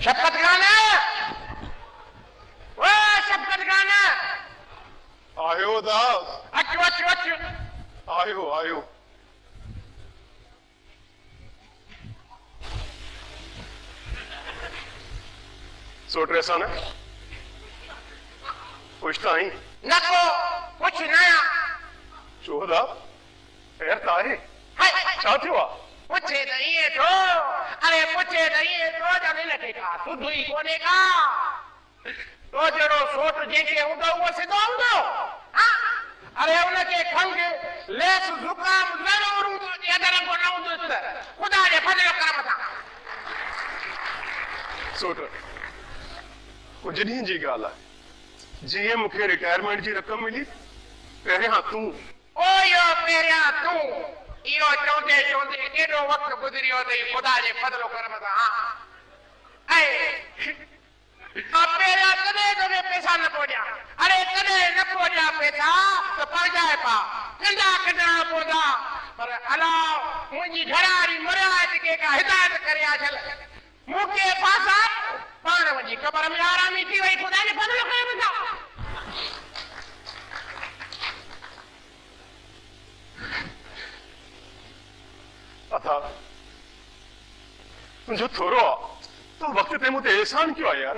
शफकत खान ओ शफकत खान आयो दास अचो अचो अचो आयो आयो सोट रहे सन कुछ तो आई नको कुछ नया चोदा एर ताहे चाहती हुआ पूछे नहीं तो अरे पूछे नहीं तो जाने लगेगा तू दुई कोने का तो जरो सोट जेके उड़ो वो सिद्धो उड़ो हाँ अरे उनके खंग लेस जुकाम जरूर उड़ो ये दर को ना उड़ो खुदा ने फजल कर मता सोट कुछ ॾींहं जी ॻाल्हि आहे जीअं मूंखे रिटायरमेंट जी रक़म मिली पहिरियां तूं ओ यो पहिरियां तूं इहो चवंदे चवंदे एॾो वक़्तु गुज़रियो अथई ख़ुदा जे फज़ल करम सां ऐं पहिरियां कॾहिं कॾहिं पैसा न पहुचा अरे कॾहिं न पहुचा पैसा त पंहिंजा पा कंडा कढणा पवंदा पर अला मुंहिंजी घरारी मुराद खे का हिदायत करे छल मूंखे पासा पाण वञी क़बर में आरामी थी वई ख़ुदा जे फज़ल करम सां अथा तुंहिंजो थोरो आहे तो वक़्त ते मूं ते एहसान कयो आहे यार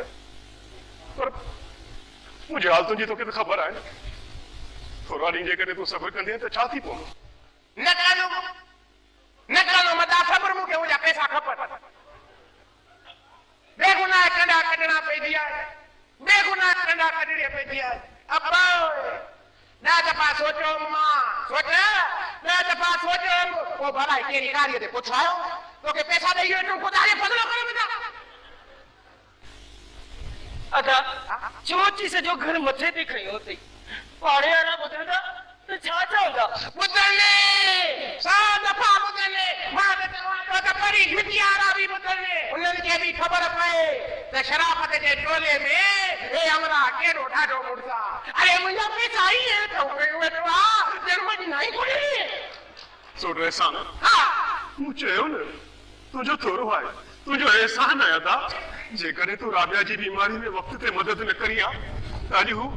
पर मुंहिंजी हाल तुंहिंजी तोखे त ख़बर आहे न थोरा ॾींहं जे करे तूं सब्र कंदीअ त छा थी पवंदो न कानो मता सब्र मूंखे मुंहिंजा पैसा खपनि बेगुनाह कंडा कढणा पइजी आहे बेगुनाह कंडा कढणे पइजी आहे अब्बा ना दफ़ा सोचो मां सोच ना दफ़ा सोचो वो भलाई कहिड़ी ॻाल्हि ते पुछायो तोखे पैसा ॾेई वेठो ख़ुदा जे फज़ल करे वेठा अदा चोची सॼो घर मथे ते खयो अथई पाड़े वारा ॿुधंदा त छा चवंदा ॿुधनि सा दफ़ा ॿुधनि मां त चवां त परी घिटियारा बि ॿुधनि उन्हनि खे बि ख़बर पए त शराफ़त जे टोले में हे हमरा कहिड़ो ॾाढो मुड़ुस आहे अरे मुंहिंजा पैसा ईअं ठो कयो वेठो आहे ॼण मञी नाई कोन्हे सोट एहसान हा मूं चयो न तुंहिंजो थोरो आहे तुंहिंजो एहसान आहे अदा जेकॾहिं तूं राबिया जी बीमारी में वक़्त ते मदद न करी आहे त अॼु हू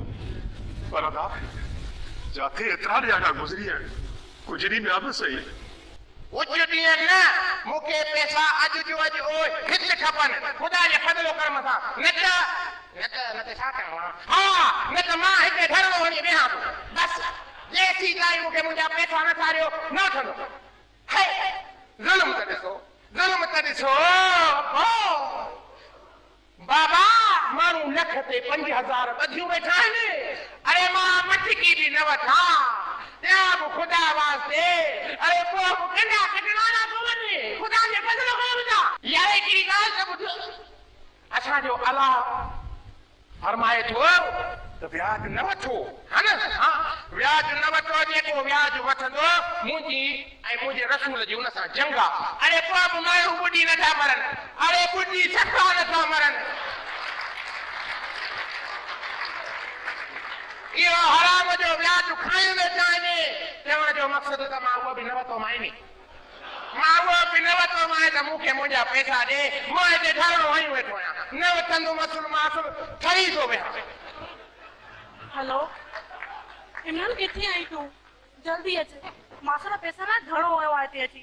पर अदा जाते एतिरा ॾाढा गुज़री आहिनि कुझु ॾींहं ॿिया बि सही कुझु ॾींहं न मूंखे पैसा अॼु जो अॼु हिते खपनि ख़ुदा जे फज़ल करम सां न त छा कयां हा न त मां हिते धरणो हणी वेहां थो बसि जेसी ताईं मूंखे मुंहिंजा पैसा न सारियो न वठंदो ज़ुल्म त ॾिसो बाबा माण्हू लख ते 5000 ॿधियूं वेठा आहिनि अरे मां मटकी बि न वठां ॿिया बि ख़ुदा वास्ते अरे पोइ कंडा कढणा न पवनि ख़ुदा जे फज़ल करम सां यार हिकिड़ी ॻाल्हि त ॿुध असांजो अलाह फरमाए थो त व्याज न वठो हा न हा व्याज न वठो जेको व्याज वठंदो मुंहिंजी ऐं मुंहिंजे रसूल जी हुन सां जंग आहे अरे पोइ बि माण्हू ॿुधी नथा मरनि अरे ॿुधी सखा नथा मरनि इहो हराम जो व्याज खाई वेठा आहिनि चवण जो मक़सदु त मां उहो बि न वरितो माइनी मां उहो बि न वरितो मां त मूंखे मुंहिंजा पैसा ॾे मां हिते धरणो हणी वेठो आहियां न वठंदो मसूल मां ठही थो वेहां हेलो इमरान किथे आई तू जल्दी अच मासारा पैसा ना घणो हुयो आहे ते अची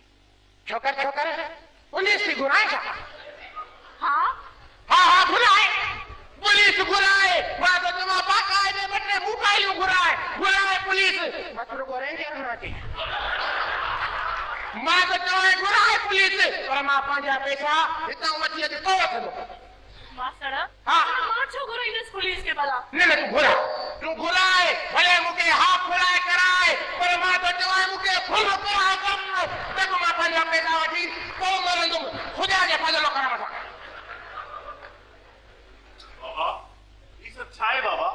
छोकर पुलिस थी घुराए छा हाँ हाँ हाँ घुराए पुलिस घुराए मां त तमाम बाक़ाइदे बटे मोबाइलूं घुराए पुलिस मसलो गोरेंगे घुराए मां त चवां घुराए पुलिस पर मां पंहिंजा पैसा हितां वठी अची तो वठंदो मासारा हाँ मां छो घुराईंदसि पुलिस के भला न तू घुराए भले मूंखे हाफ घुराए कराए पर मां त चवां मूंखे फुल घुराए कराए त मां पंहिंजा पैसा वठी पोइ मरंदुमि ख़ुदा जे फज़ल करम सां बाबा ये सब छा आहे बाबा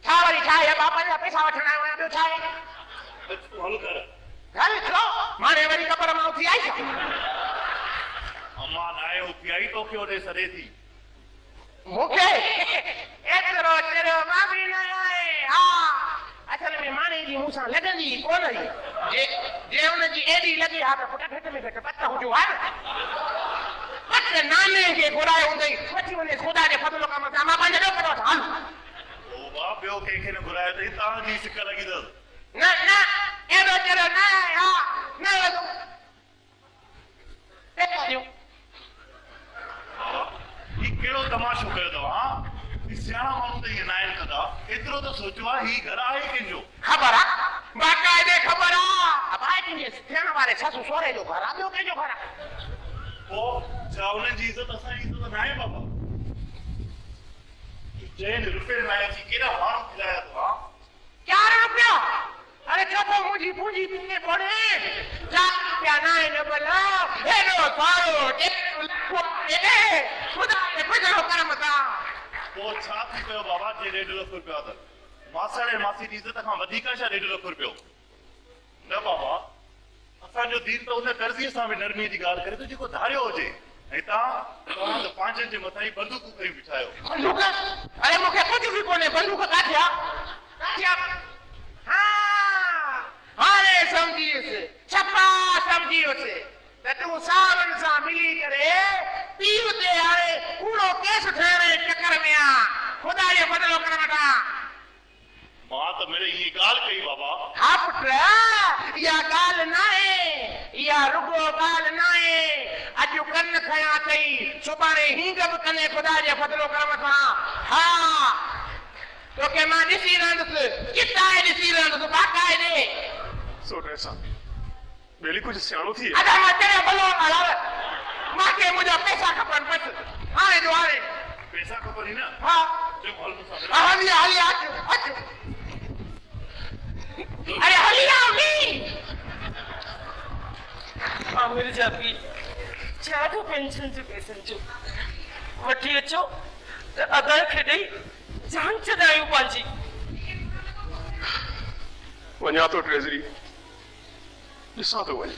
छा वरी छा आहे बाबा जा पैसा वठण आयो आहियां ॿियो छा आहे हल कर घर छो माने वरी क़बर मां उथी आई छा अम्मा नाए उथी आई तो क्यों ॾे सॾे थी मूंखे एतिरो चरियो मां बि न आहे हा असल में माने जी मूंसां लॻंदी कोन हुई जे हुनजी एॾी लॻी हा त पुट घटि में घटि पत हुजो हा न पत नाने खे घुरायो हूंदई वठी वञे ॿियो कंहिंखे न घुरायो अथई तव्हांजी सिक लॻी अथसि न न एॾो चलो न हा न वधो ही कहिड़ो तमाशो कयो अथव हा ही सियाणा माण्हू त ईअं न आहिनि कंदा एतिरो त सोचियो आहे ही घर आहे कंहिंजो ख़बर आहे बाक़ाइदे ख़बर आहे भाई तुंहिंजे थियण वारे ससु सहुरे जो घर आहे ॿियो कंहिंजो घर आहे पोइ छा उन्हनि जी इज़त असांजी इज़त न आहे बाबा चइनि रुपयनि लाइ अची केॾा माण्हू खिलाया अथव हा 4 रुपया अरे चपो मुझी पूंजी पीने पड़े 4 रुपया ना है न बला हेलो सारो ए खुदा ने बजरो करम था पोइ छा थी पियो बाबा जे 1.5 लख रुपया अथनि मासड़ ऐं मासी जी इज़त खां वधीक छा 1.5 लख रुपयो न बाबा असांजो दीन त उन कर्ज़ीअ सां बि नरमीअ जी ॻाल्हि करे थो जेको धारियो हुजे ऐं तव्हां त पंहिंजनि जे मथां ई बंदूकूं खणी बीठा आहियो बंदूक अरे मूंखे कुझु बि कोन्हे बंदूक काथे आहे हाणे समझी वियुसि छपा समझी वियुसि त तूं सावरनि सां मिली करे पीउ ते हाणे कूड़ो केस ठहिण जे चकर में आहे ख़ुदा जो बदिलो कर वठां मां त मिड़ई इहा ॻाल्हि कई बाबा हा पुट इहा ॻाल्हि न आहे इहा रुगो ॻाल्हि न आहे अॼु कन खयां अथई सुभाणे हींग बि कने ख़ुदा जो बदिलो कर वठां हा तोखे मां ॾिसी रहंदुसि चिताए ॾिसी रहंदुसि बाक़ाइदे सोटे साहब बेली कुछ सियाणो थी अदा मां तेरे भलो हलाव मांखे मुंहिंजा पैसा खपनि बसि हाणे जो हाणे पैसा खपनि न हा जो हल मूंसां हली हली अचु अचु अरे हली आओ नी आमिर जा बि छाॾो पेंशन जो पैसनि जो वठी अचो त अदा खे ॾेई जान छॾायूं पंहिंजी वञा तो ट्रेजरी ॾिसां थो वञी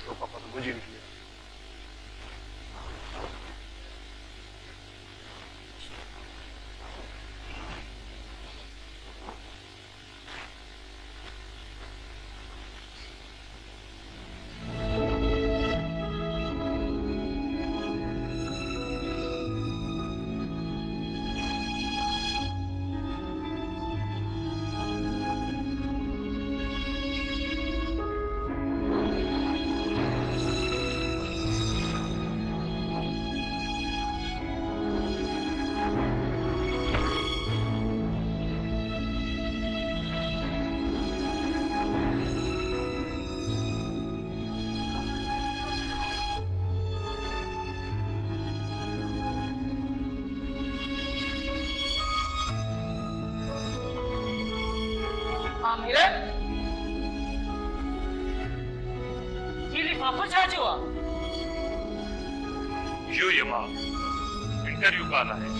तो पापा तो मुझे निकली आमिर ये लिफाफो छा जो आहे इहो ई मां इंटरव्यू कान आहे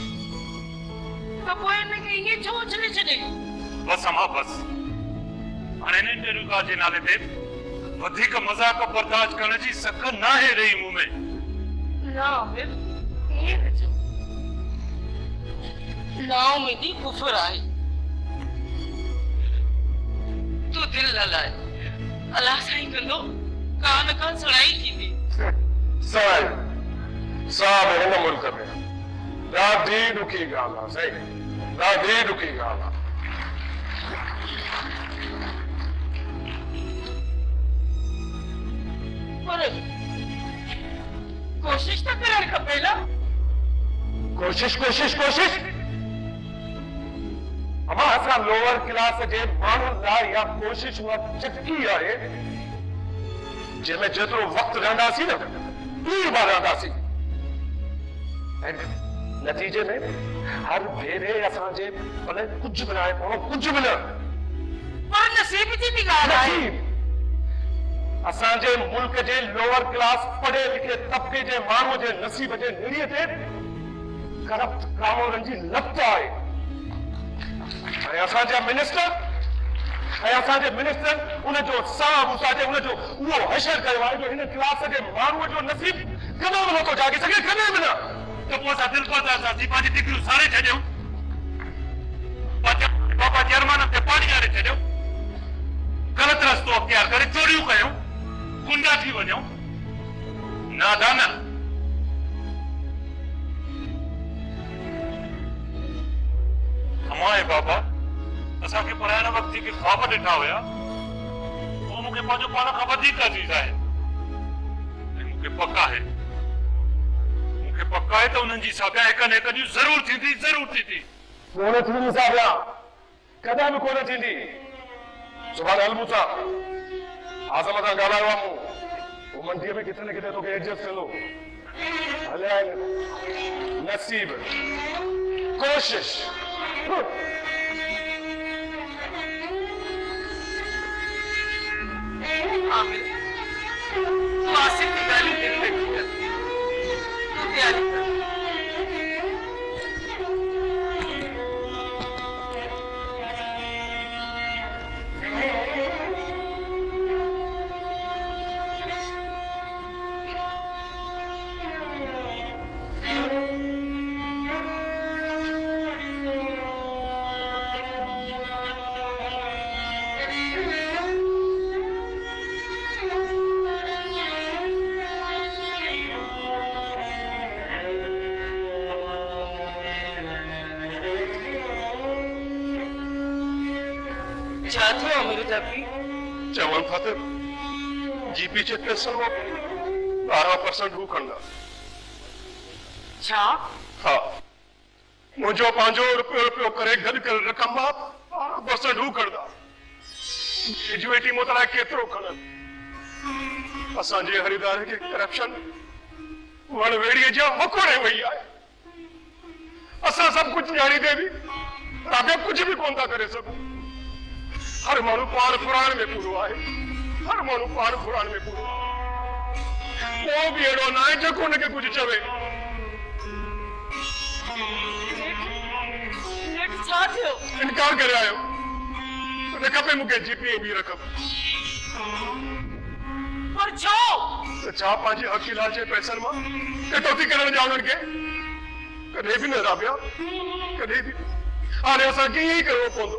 त पोइ हिनखे ईअं छो उछले छॾे बस अमा बस हाणे हिन इंटरव्यू कान जे नाले ते वधीक मज़ाक बर्दाश्त करण जी सख न आहे रही मूं में ना आमिर ईअं न चओ ना उमेदी कुफर आहे तू दिल न लाए अल्लाह साईं कंदो कान खां सड़ाई थींदी साहब हिन मुल्क में ॾाढी ॾुखी ॻाल्हि आहे सही ॾाढी ॾुखी ॻाल्हि आहे पर कोशिश त करणु खपे न कोशिश अमा असां लोअर क्लास जे माण्हुनि लाइ इहा कोशिश उहा चटकी आहे जंहिंमें जेतिरो वक़्तु रहंदासीं न तीर बार रहंदासीं ऐं नतीजे में हर भेरे असांजे भले कुझु बि न आहे कुझु बि न पर नसीब जी बि ॻाल्हि आहे असांजे मुल्क जे लोअर क्लास पढ़े लिखे तबिके जे माण्हूअ जे नसीब जे निड़ीअ ते करप्ट कामोरनि जी लत आहे ऐं असांजा मिनिस्टर उनजो साहब उसाजे उनजो उहो हशर कयो आहे जो हिन क्लास जे माण्हूअ जो नसीब कॾहिं बि नथो जागे सघे कॾहिं बि न त पोइ असां दिलि पाता असां पंहिंजी डिग्रियूं साड़े छॾियूं बाबा जे अरमान ते पाणी ॾियारे छॾियो ग़लति रस्तो अख़्तियार करे चोरियूं कयूं गुंडा थी वञो नादान हमारे बाबा असांखे पढ़ाइण वक्त जेके ख्वाब ॾिठा हुया उहो मूंखे पंहिंजो पाण खां वधीक अज़ीज़ आहे ऐं मूंखे पक आहे त उन्हनि जी साॻा हिकु न हिकु ॾींहुं ज़रूर थींदी कोन थींदी साॻा कॾहिं बि कोन थींदी सुभाणे हल मूंसां आज़म सां ॻाल्हायो आहे मूं वो मंडीअ में किथे न किथे तोखे एडजस्ट कंदो हलिया नसीब कोशिश आमिर मासी की गाली दिल में की कर तू तैयारी कर चाहते हो मेरे जापी चवनि था त जीपी जे पैसनि मां 12% हू खणंदा छा हा मुंहिंजो पंहिंजो रुपयो करे गॾु कयल रक़म मां 12% हू खणंदा ग्रेजुएटी मूं लाइ केतिरो खणनि असांजे ख़रीदार खे करप्शन वण वेड़ीअ जा मोकोड़े वई आहे असां सभु कुझु ॼाणींदे बि राबिया कुझु बि कोन था करे सघूं हर माण्हू पाण फुराण में पूरो आहे हर माण्हू पाण फुराण में पूरो को बि अहिड़ो न आहे जेको हुनखे कुझु चवे नेट छा थियो इनकार करे आयो न खपे मूंखे जीपी बि रक़म पर छो त छा पंहिंजे हकीलाल जे पैसनि मां कटौती करण जा उन्हनि खे कॾहिं बि न राबिया कॾहिं बि हाणे असांखे ईअं ई करिणो पवंदो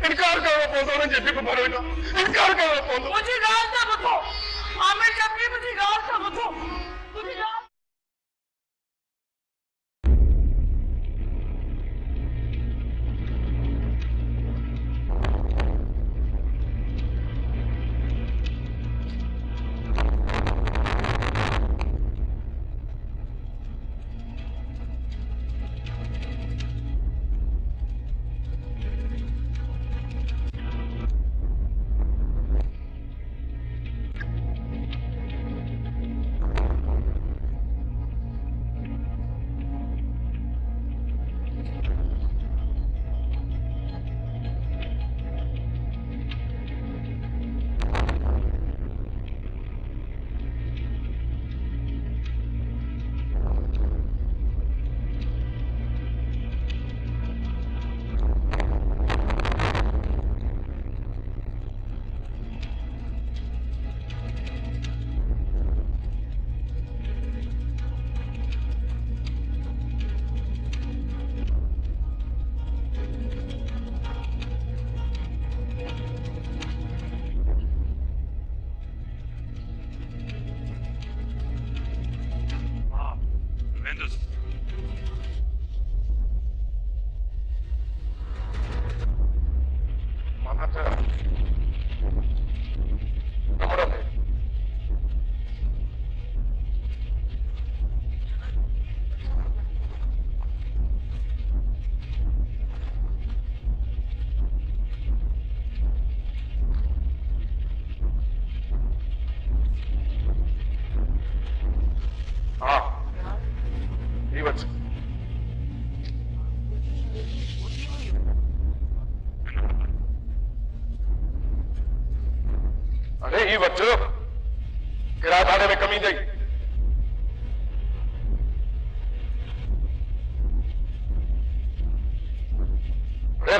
इनकार करिणो पवंदो उन्हनि जे बिप भरे खां इनकार करिणो पवंदो मुझे ॻाल्हि त ॿुधो आमिर जापी मुंहिंजी ॻाल्हि त ॿुधो मुंहिंजी ॻाल्हि किराएदारे में कमी गई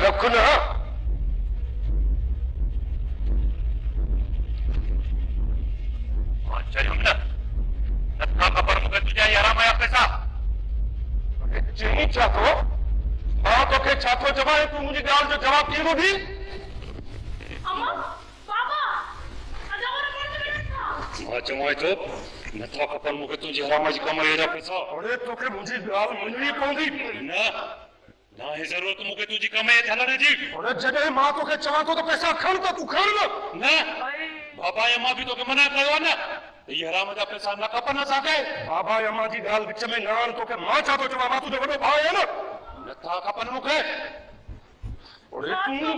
रख न खबर मूंखे तुंहिंजा यारहं आया पैसा चई छा थो मां तोखे छा थो चवां तूं मुंहिंजी ॻाल्हि जो जवाब कीअं ॿुधी अम्मा पापा अजा वाला कौन से बैठा था मां चवां थो नथा खपनि मूंखे तुंहिंजी हराम जी कमाईअ जा पैसा। अरे तोखे मुंहिंजी ॻाल्हि मञणी पवंदी। न ना है जरूरत मूंखे तुंहिंजी कमाईअ ते हलण जी। अरे जॾहिं मां तोखे चवां थो त पैसा खण त तूं खण न। बाबा या मां बि तोखे मना कयो आहे न ये हराम जा पैसा न खपनि असांखे। बाबा अम्मा जी ॻाल्हि विच में न आण। तोखे मां छा थो चवां, मां तुंहिंजो वॾो भाउ आहियां न। नथा खपनि मूंखे। अरे तूं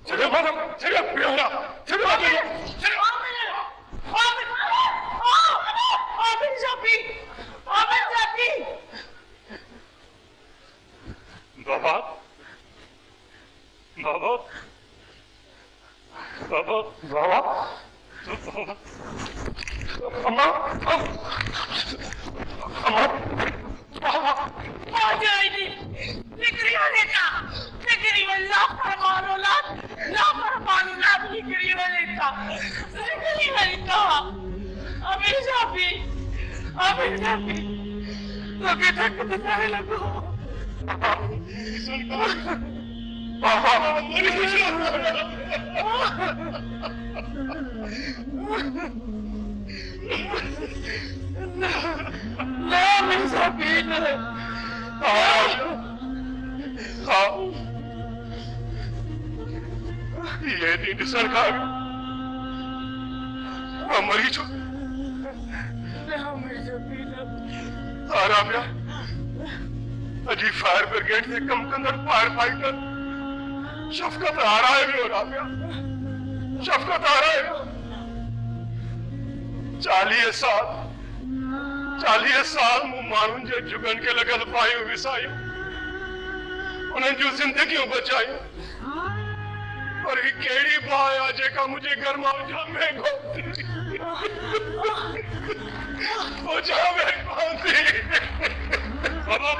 छॾियो माधव, छॾियो बेहरा, छॾियो बाबा बाबा बाबा बाबा अम्मा अम्मा बाबा ये नींद सरकार मरी छो आराम अजी फायर ब्रिगेड से कम कंदड़ फायर फाइटर शफकत आ रहा है भी राबिया, शफकत आ रहा है। 40 साल मूं माण्हुनि जे जुगनि खे लॻल पायूं विसायूं, उन्हनि जूं ज़िंदगियूं बचायूं, पर ही कहिड़ी बाहि आहे जेका मुंहिंजे घर मां जामे पहुती बाबा